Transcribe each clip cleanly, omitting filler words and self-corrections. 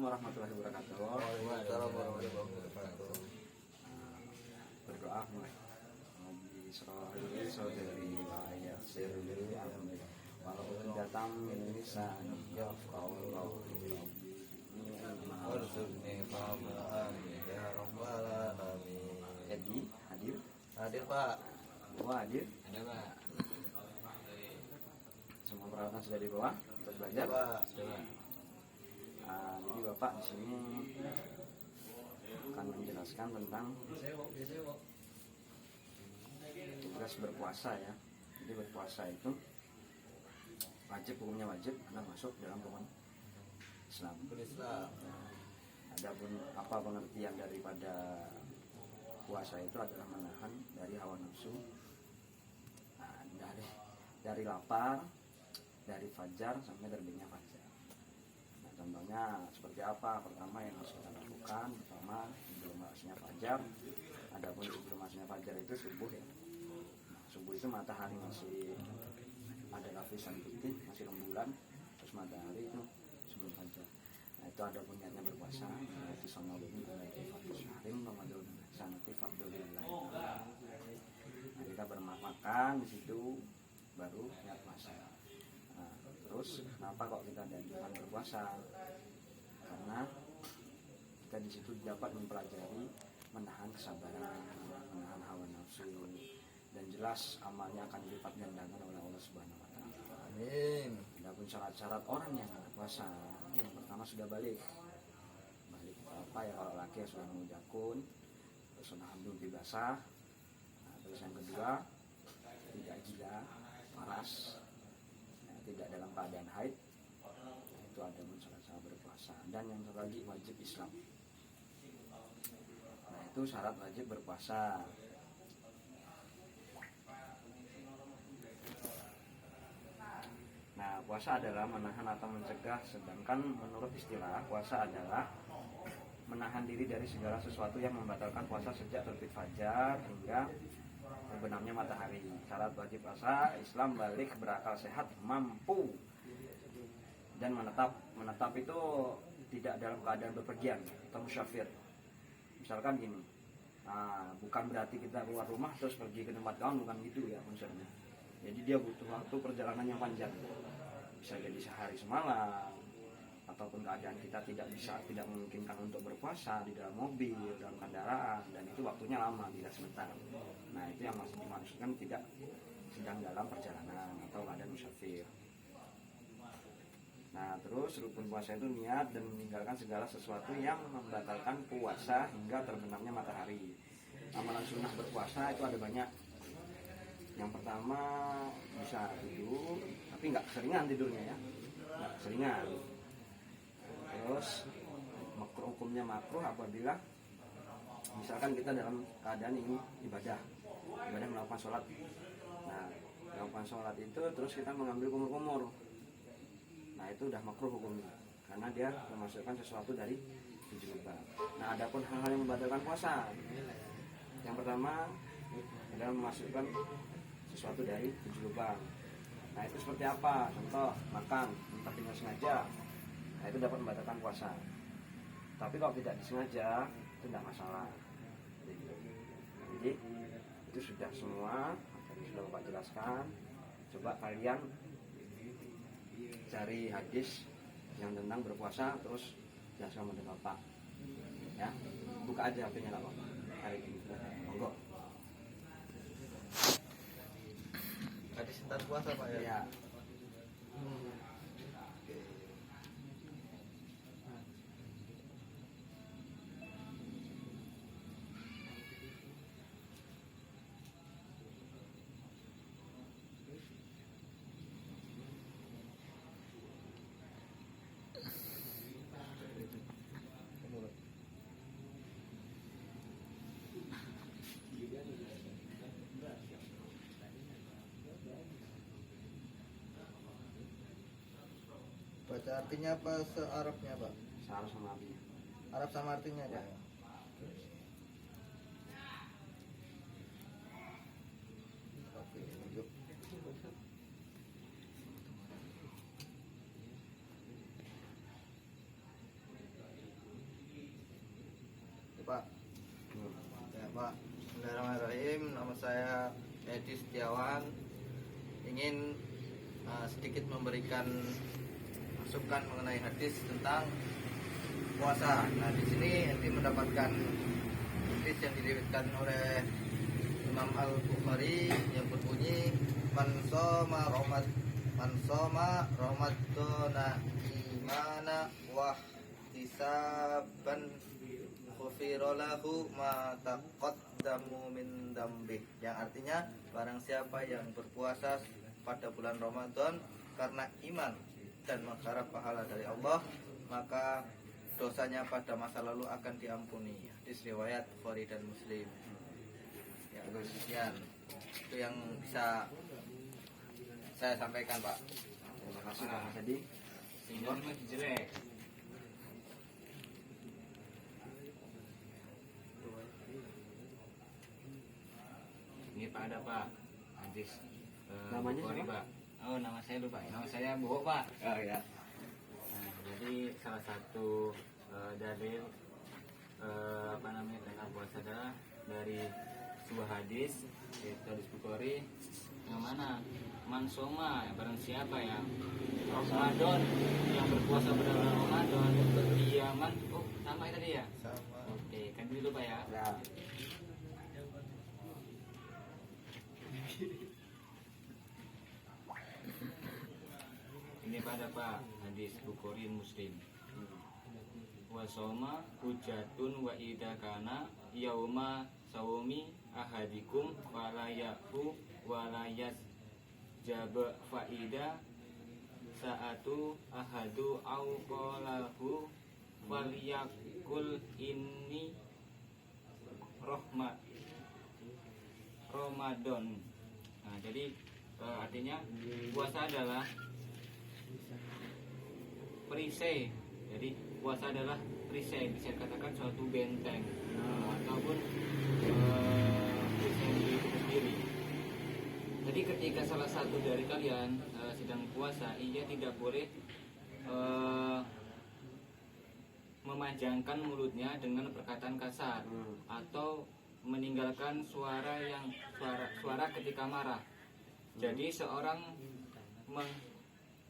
warahmatullahi wabarakatuh. Waalaikumsalam warahmatullahi wabarakatuh. Berdoa mulai. Bismillahirrahmanirrahim. Saudari ayat sirri amin. Walaupun datang Indonesia ya Allah. Warzuqni fahma amin ya rabbal alamin. Edi hadir. Hadir Pak. Hadir. Ada Pak. Semua peralatan sudah dibawa untuk belajar. Pak. Coba. Jadi Bapak di sini akan menjelaskan tentang tugas berpuasa ya. Jadi berpuasa itu wajib, hukumnya wajib karena masuk dalam rukun Islam. Islam. Adapun apa pengertian daripada puasa itu adalah menahan dari hawa nafsu, dari lapar, dari fajar sampai terbitnya fajar. Nah, contohnya seperti apa? Pertama yang harus kita lakukan, pertama sebelum masuknya fajar. Adapun sebelum masuknya fajar itu subuh ya. Nah, subuh itu matahari masih ada lapisan putih, masih rembulan, terus matahari itu sebelum fajar. Nah, itu ada niatnya berpuasa, yaitu sama dengan Harim Ramadan sanati fadlillah. Nah, kita bermakan di situ baru niat puasa. Nah, terus kenapa kok kita dianjurkan berpuasa? Karena kita di situ dapat mempelajari menahan kesabaran, menahan hawa nafsu, dan jelas amalnya akan dilipat gandakan oleh Allah Subhanahu wa taala. Amin. Adapun syarat-syarat orang yang berpuasa, yang pertama sudah balik. Balik itu apa ya? Kalau laki ya sudah mengujakun, terus sudah hamil basah. Nah, terus yang kedua tidak gila, paras, ya, tidak dalam keadaan haid. Itu ada syarat-syarat berpuasa. Dan yang satu lagi wajib Islam. Nah, itu syarat wajib berpuasa. Nah, puasa adalah menahan atau mencegah, sedangkan menurut istilah puasa adalah menahan diri dari segala sesuatu yang membatalkan puasa sejak terbit fajar hingga terbenamnya matahari. Syarat wajib puasa, Islam balik, berakal sehat, mampu dan menetap. Menetap itu tidak dalam keadaan bepergian atau musyafir. Misalkan gini, bukan berarti kita keluar rumah terus pergi ke tempat kawan, bukan gitu ya maksudnya. Jadi dia butuh waktu perjalanan yang panjang, bisa jadi sehari semalam, ataupun keadaan kita tidak memungkinkan untuk berpuasa di dalam mobil, dalam kendaraan, dan itu waktunya lama, tidak sebentar. Nah, itu yang masih dimaksudkan tidak sedang dalam perjalanan atau keadaan musafir. Nah, terus rukun puasa itu niat dan meninggalkan segala sesuatu yang membatalkan puasa hingga terbenamnya matahari. Amalan sunnah berpuasa itu ada banyak. Yang pertama bisa tidur, tapi nggak keseringan tidurnya ya, nggak keseringan. Terus hukumnya makruh apabila misalkan kita dalam keadaan ini ibadah melakukan sholat. Nah, melakukan sholat itu terus kita mengambil kumur-kumur. Nah, itu udah makruh hukumnya karena dia memasukkan sesuatu dari tujuh lubang. Nah, adapun hal-hal yang membatalkan puasa, yang pertama adalah memasukkan sesuatu dari tujuh lubang. Nah, itu seperti apa? Contoh, makan entah dengan sengaja. Nah, itu dapat membatalkan puasa. Tapi kalau tidak disengaja, itu tidak masalah. Jadi itu sudah semua tadi sudah Bapak jelaskan. Coba kalian cari hadis yang tentang berpuasa, terus jelaskan kepada Bapak. Ya, buka aja HP-nya lah Bapak. Hari ini, monggo. Hadis tentang puasa Pak ya. Ya. Baca artinya apa se-Arabnya Pak? Seharus sama artinya. Arab sama artinya Pak. Ya. Oke, yuk. Pak. Ya Pak, Bismillahirrahmanirrahim. Nama saya Edi Setiawan. Ingin sedikit memberikan masukan mengenai hadis tentang puasa. Nah, di sini Edi mendapatkan hadis yang diriwayatkan oleh Imam Al-Bukhari yang berbunyi man soma ramadana imana wa hisaban ghufira lahu ma taqaddamu min dzambih, yang artinya barang siapa yang berpuasa pada bulan Ramadan karena iman dan mengharap pahala dari Allah, maka dosanya pada masa lalu akan diampuni. Hadis riwayat Bukhari dan Muslim. Ya, sekian itu yang bisa saya sampaikan, Pak. Terima kasih Pak Mas Edi. Ini masih jelek. Ini Pak ada Pak hadis Namanya Bukhari, siapa? Pak. Oh, nama saya lupa. Nama saya Bowo, Pak. Oh ya. Nah, jadi salah satu dalil apa namanya tentang puasa adalah dari sebuah hadis, yaitu hadis Bukhari yang mana mansoma, barang siapa yang Ramadan, yang berpuasa pada bulan Ramadan, dia sama tadi ya. Sama. Oke, kan dulu Pak ya. Ya. Ini pada Pak hadis Bukhari Muslim. Wasoma hujatun wa idakana yauma sawmi ahadikum walayahu walayas jaba faida saatu ahadu au qalahu waliyakul inni rahmat Ramadan. Nah, jadi artinya puasa adalah perisai. Jadi puasa adalah perisai, bisa dikatakan suatu benteng ataupun perisai diri itu sendiri. Jadi ketika salah satu dari kalian sedang puasa, ia tidak boleh memanjangkan mulutnya dengan perkataan kasar atau meninggalkan suara ketika marah. Jadi seorang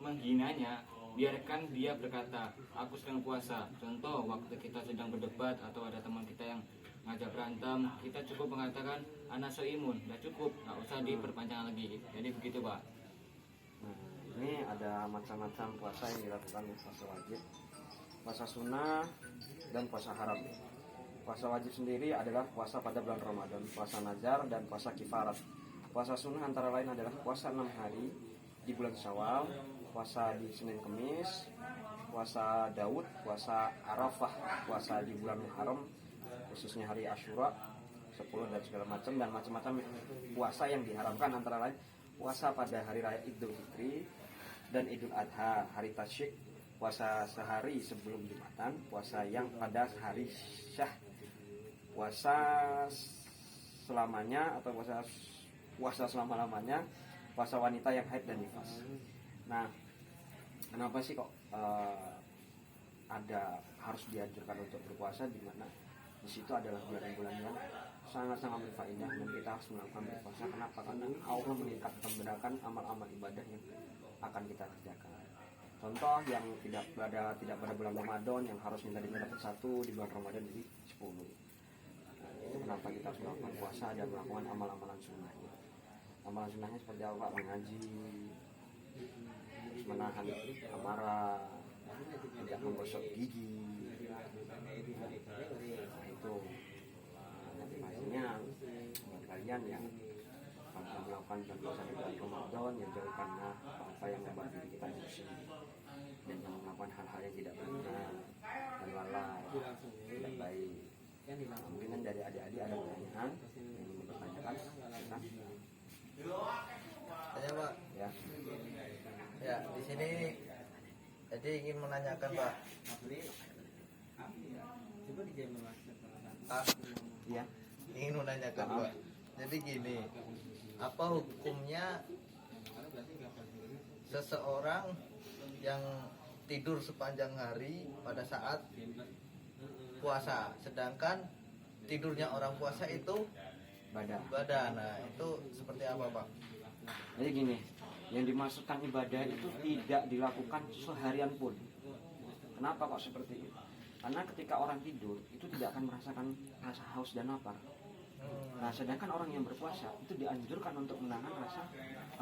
menghinanya, biarkan dia berkata, aku sedang puasa. Contoh, waktu kita sedang berdebat atau ada teman kita yang ngajak berantem, kita cukup mengatakan ana soimun, udah cukup, nggak usah diperpanjang lagi. Jadi begitu Pak. Nah, ini ada macam-macam puasa yang dilakukan, puasa wajib, puasa sunnah, dan puasa haram. Puasa wajib sendiri adalah puasa pada bulan Ramadan, puasa nazar, dan puasa kifarat. Puasa sunnah antara lain adalah puasa 6 hari di bulan Syawal, puasa di Senin Kemis, puasa Daud, puasa Arafah, puasa di bulan Muharram, khususnya hari Asyura, 10 dan segala macam, dan macam-macam puasa yang diharamkan antara lain puasa pada hari raya Idul Fitri dan Idul Adha, hari Tasyrik, puasa sehari sebelum Jumatan, puasa yang pada hari Syah, puasa selamanya atau puasa selama-lamanya, puasa wanita yang haid dan nifas. Nah, kenapa sih kok ada harus dianjurkan untuk berpuasa, di mana di situ adalah bulan-bulan yang sangat-sangat berfaedah dan kita harus melakukan berpuasa. Kenapa? Karena Allah meningkatkan amal-amal ibadah yang akan kita kerjakan. Contoh yang tidak pada bulan Ramadan yang harusnya tadinya dapat 1 di bulan Ramadan jadi 10. Nah, itu kenapa kita harus melakukan puasa dan melakukan amal-amalan sunnahnya. Amalan sunnahnya seperti apa? Mengaji, terus menahan amarah, tidak menggosok gigi. Nah, itu nanti buat kalian yang akan melakukan puasa di bulan Ramadan, yang jauhkanlah apa yang membuat diri kita bersih dan yang melakukan hal-hal yang tidak benar dan lalai, tidak baik. Nah, mungkin dari adik-adik ada pertanyaan yang ingin dipertanyakan, silakan. Tanya Pak. Ya. Ya, di sini jadi ingin menanyakan Pak. Pak, Iya. ingin menanyakan Pak. Jadi gini, apa hukumnya seseorang yang tidur sepanjang hari pada saat puasa, sedangkan tidurnya orang puasa itu Ibadah. ibadah. Nah, itu seperti apa, Pak? Jadi gini, yang dimaksudkan ibadah itu tidak dilakukan seharian pun. Kenapa kok seperti itu? Karena ketika orang tidur itu tidak akan merasakan rasa haus dan lapar. Nah, sedangkan orang yang berpuasa itu dianjurkan untuk menahan rasa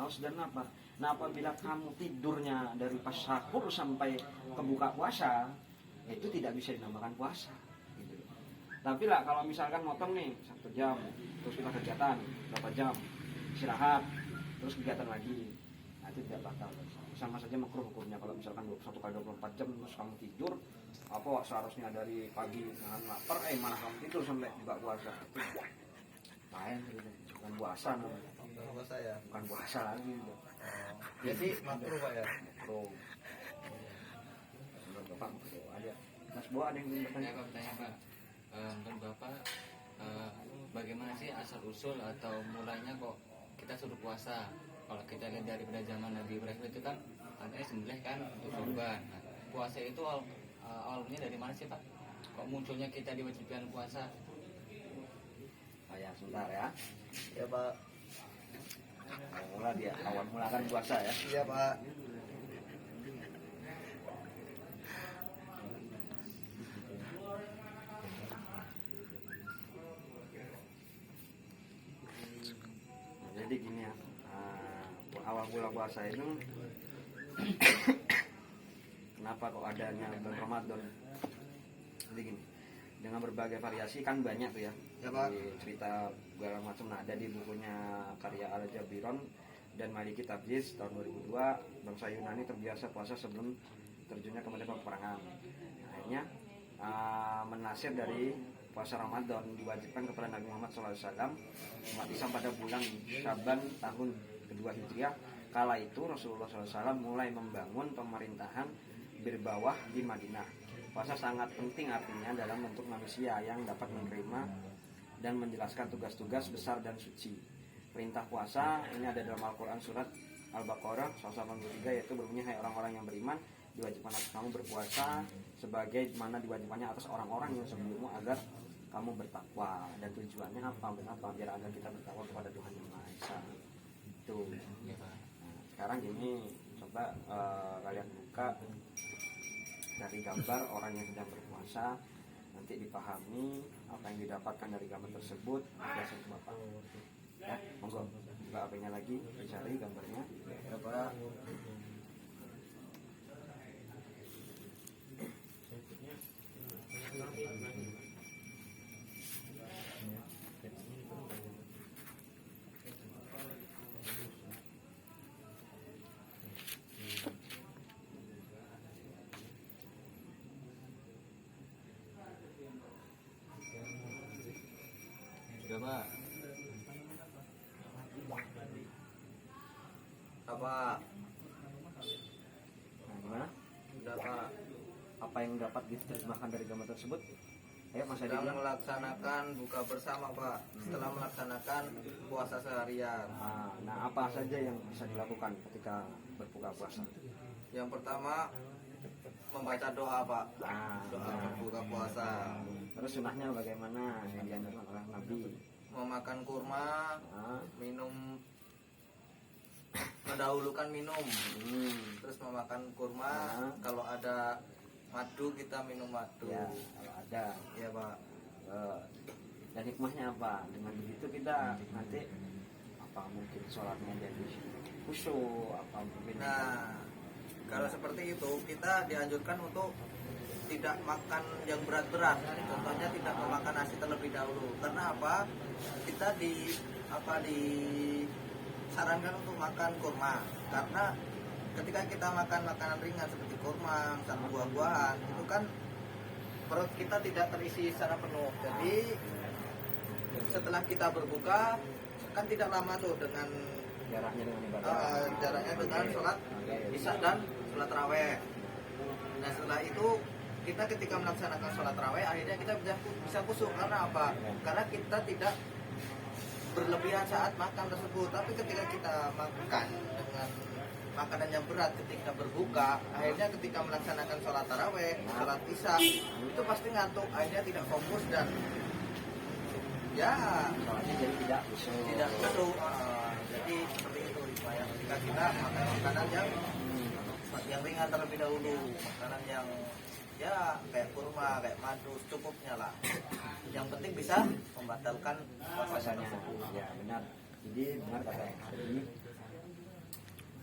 haus dan lapar. Nah, apabila kamu tidurnya dari pas sahur sampai ke buka puasa, itu tidak bisa dinamakan puasa. Gitu. Tapi lah kalau misalkan motong nih 1 jam, terus kita kegiatan berapa jam, istirahat, terus kegiatan lagi, nah itu tidak batal. Sama saja makruh hukumnya kalau misalkan 1 kali 24 jam terus kamu tidur, apa seharusnya dari pagi nahan lapar, malah kamu tidur sampai buka puasa. Lain gitu, bukan puasa namanya. Puasa ya. Bukan puasa lagi gitu. Jadi makruh, Pak ya. Makruh. Menurut Bapak makruh. Ada Mas Bo ada yang ingin bertanya? Saya Pak bertanya Pak, menurut Bapak bagaimana sih asal usul atau mulainya kok kita suruh puasa? Kalau kita lihat daripada zaman Nabi Ibrahim itu kan ada sembelih kan untuk kurban. Nah, puasa itu awalnya dari mana sih Pak? Kok munculnya kita diwajibkan puasa? Oh ya, sebentar ya. Ya, Pak. Mula dia awal mulakan puasa ya. Iya, Pak. Jadi gini ya, awal mula puasa itu kenapa kok adanya bulan Ramadan? Jadi gini, dengan berbagai variasi kan banyak tuh ya, Ya, Pak. di cerita segala macam. Nah, ada di bukunya karya Al-Jabiron dan Maliki Tabjiz tahun 2002, bangsa Yunani terbiasa puasa sebelum terjunnya ke medan peperangan. Akhirnya menasir dari puasa Ramadan diwajibkan kepada Nabi Muhammad SAW umat Islam pada bulan Syaban tahun kedua Hijriah. Kala itu Rasulullah SAW mulai membangun pemerintahan berbawah di Madinah. Puasa sangat penting artinya dalam bentuk manusia yang dapat menerima dan menjelaskan tugas-tugas besar dan suci. Perintah puasa ini ada dalam Al-Quran surat Al-Baqarah 183, yaitu berbunyi, hai orang-orang yang beriman, diwajibkan atas kamu berpuasa sebagai mana diwajibkannya atas orang-orang yang sebelummu agar kamu bertakwa. Dan tujuannya apa? Biar agar kita bertakwa kepada Tuhan Yang Maha Esa. Itu. Nah, sekarang gini, coba kalian buka dari gambar orang yang sedang berpuasa, nanti dipahami apa yang didapatkan dari gambar tersebut. Biasa ke Bapak. Ya, monggo buka HP-nya lagi, dicari gambarnya. Ya, Pak. Sudah Pak. Apa? Nah, gimana? Sudah, Pak. Apa yang dapat diterjemahkan dari gambar tersebut? Ayo Mas Adi Sedang bilang. melaksanakan buka bersama, Pak. Setelah melaksanakan puasa seharian. Nah, apa saja yang bisa dilakukan ketika berbuka puasa? Yang pertama membaca doa, Pak. Doa berbuka puasa. Terus sunahnya bagaimana yang dianjurkan oleh Nabi? Memakan kurma, Nah, minum, mendahulukan minum, terus memakan kurma. Kalau ada madu kita minum madu. ya kalau ada. Ya, Pak. Dan hikmahnya apa? Dengan begitu kita nanti apa mungkin sholatnya jadi khusyuk, apa mungkin. Nah, kalau seperti itu kita dianjurkan untuk tidak makan yang berat-berat. Contohnya tidak memakan nasi terlebih dahulu. Karena apa? Kita disarankan untuk makan kurma. Karena ketika kita makan makanan ringan seperti kurma, misalnya buah-buahan, itu kan perut kita tidak terisi secara penuh. Jadi setelah kita berbuka kan tidak lama tuh dengan Jaraknya dengan ibadah. jaraknya dengan sholat isya dan sholat raweh. Nah, setelah itu kita ketika melaksanakan sholat raweh akhirnya kita bisa khusyuk. Karena apa? Karena kita tidak berlebihan saat makan tersebut. Tapi ketika kita makan dengan makanan yang berat ketika berbuka, akhirnya ketika melaksanakan sholat taraweh, sholat isya, itu pasti ngantuk, akhirnya tidak fokus dan Ya, Soalnya jadi tidak busuk. tidak perlu. Jadi seperti itu supaya ketika kita makan makanan yang ringan terlebih dahulu, makanan yang ya kayak kurma, kayak madu, cukupnya lah. Yang penting bisa membatalkan puasanya. Ya benar. Jadi benar kata yang tadi.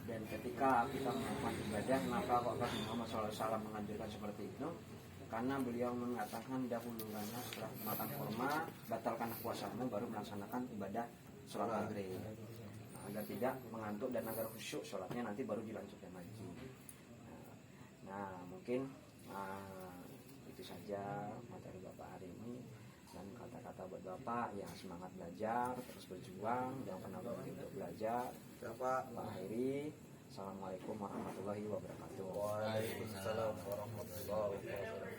Dan ketika kita melakukan ibadah, maka kok Rasul Muhammad SAW menganjurkan seperti itu? Karena beliau mengatakan dahulu karena setelah makan kurma, batalkan puasamu baru melaksanakan ibadah sholat maghrib. Nah, agar tidak mengantuk dan agar khusyuk sholatnya nanti baru dilanjutkan lagi. Nah mungkin itu saja materi Bapak hari ini. Dan kata-kata buat Bapak yang semangat belajar, terus berjuang, jangan pernah berhenti untuk belajar. Bapak. Pak Heri, Assalamualaikum warahmatullahi wabarakatuh. Waalaikumsalam warahmatullahi wabarakatuh.